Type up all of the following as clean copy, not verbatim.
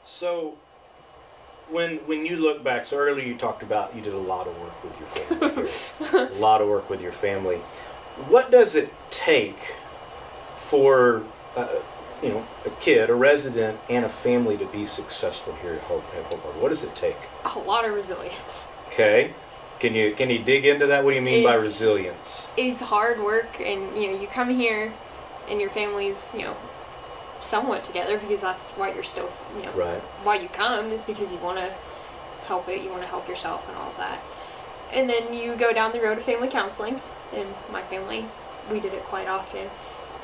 So when you look back, so earlier you talked about you did a lot of work with your family here, a lot of work with your family. What does it take for a kid, a resident, and a family to be successful here at Hope Harbor? What does it take? A lot of resilience. Okay, can you dig into that? What do you mean by resilience? It's hard work, and you come here, and your family's somewhat together because that's why you're still right. Why you come is because you want to help it, you want to help yourself and all of that. And then you go down the road of family counseling. In my family, we did it quite often,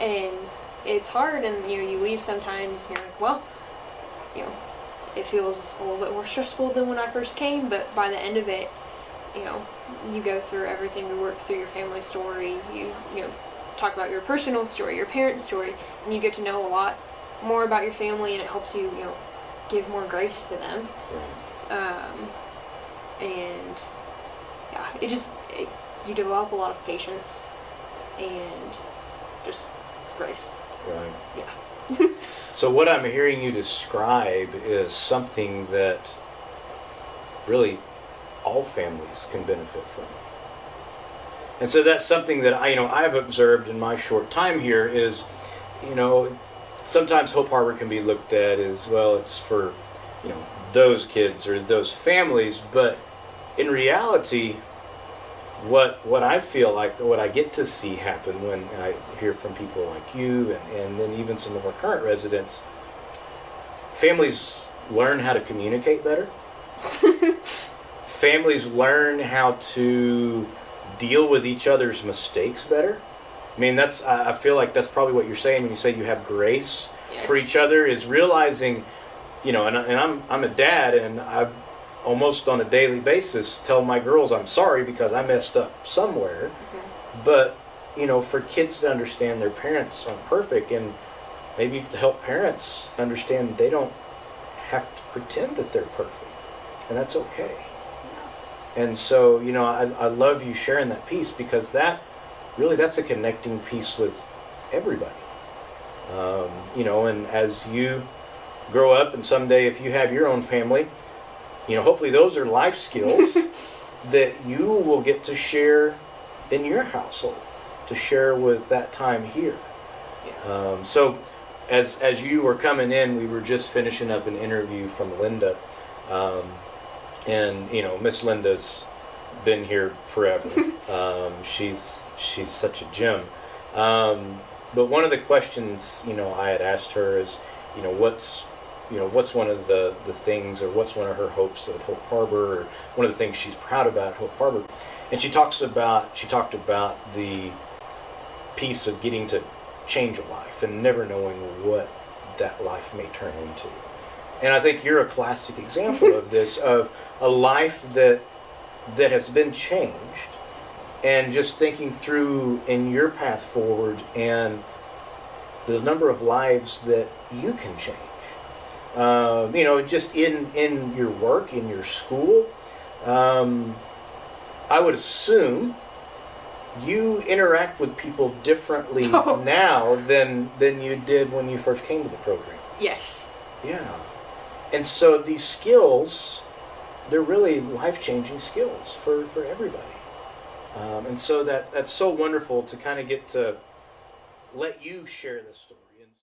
and it's hard. And you leave sometimes. And you're like, well, it feels a little bit more stressful than when I first came. But by the end of it, you go through everything. You work through your family story. You talk about your personal story, your parents' story, and you get to know a lot more about your family, and it helps you give more grace to them. And yeah, you develop a lot of patience and just grace. Right. Yeah. So what I'm hearing you describe is something that really all families can benefit from. And so that's something that I've observed in my short time here is, sometimes Hope Harbor can be looked at as, well, it's for, those kids or those families, but in reality, what I feel like, what I get to see happen when I hear from people like you and then even some of our current residents, families learn how to communicate better. Families learn how to deal with each other's mistakes better. I mean, I feel like that's probably what you're saying when you say you have grace for each other, is realizing, and I'm a dad, and I almost on a daily basis tell my girls I'm sorry because I messed up somewhere. But for kids to understand their parents aren't perfect, and maybe to help parents understand they don't have to pretend that they're perfect, and that's okay. And so I love you sharing that piece, because that's a connecting piece with everybody. And as you grow up, and someday if you have your own family, hopefully those are life skills that you will get to share in your household, to share with that time here. So as you were coming in, we were just finishing up an interview from Linda. And Miss Linda's been here forever. She's such a gem. But one of the questions I had asked her is, what's one of the things, or what's one of her hopes of Hope Harbor, or one of the things she's proud about Hope Harbor. And she talked about the piece of getting to change a life and never knowing what that life may turn into. And I think you're a classic example of this, of a life that has been changed, and just thinking through in your path forward and the number of lives that you can change. Just in your work, in your school, I would assume you interact with people differently now than you did when you first came to the program. Yes. Yeah. And so these skills, they're really life-changing skills for everybody. And so that's so wonderful to kind of get to let you share this story.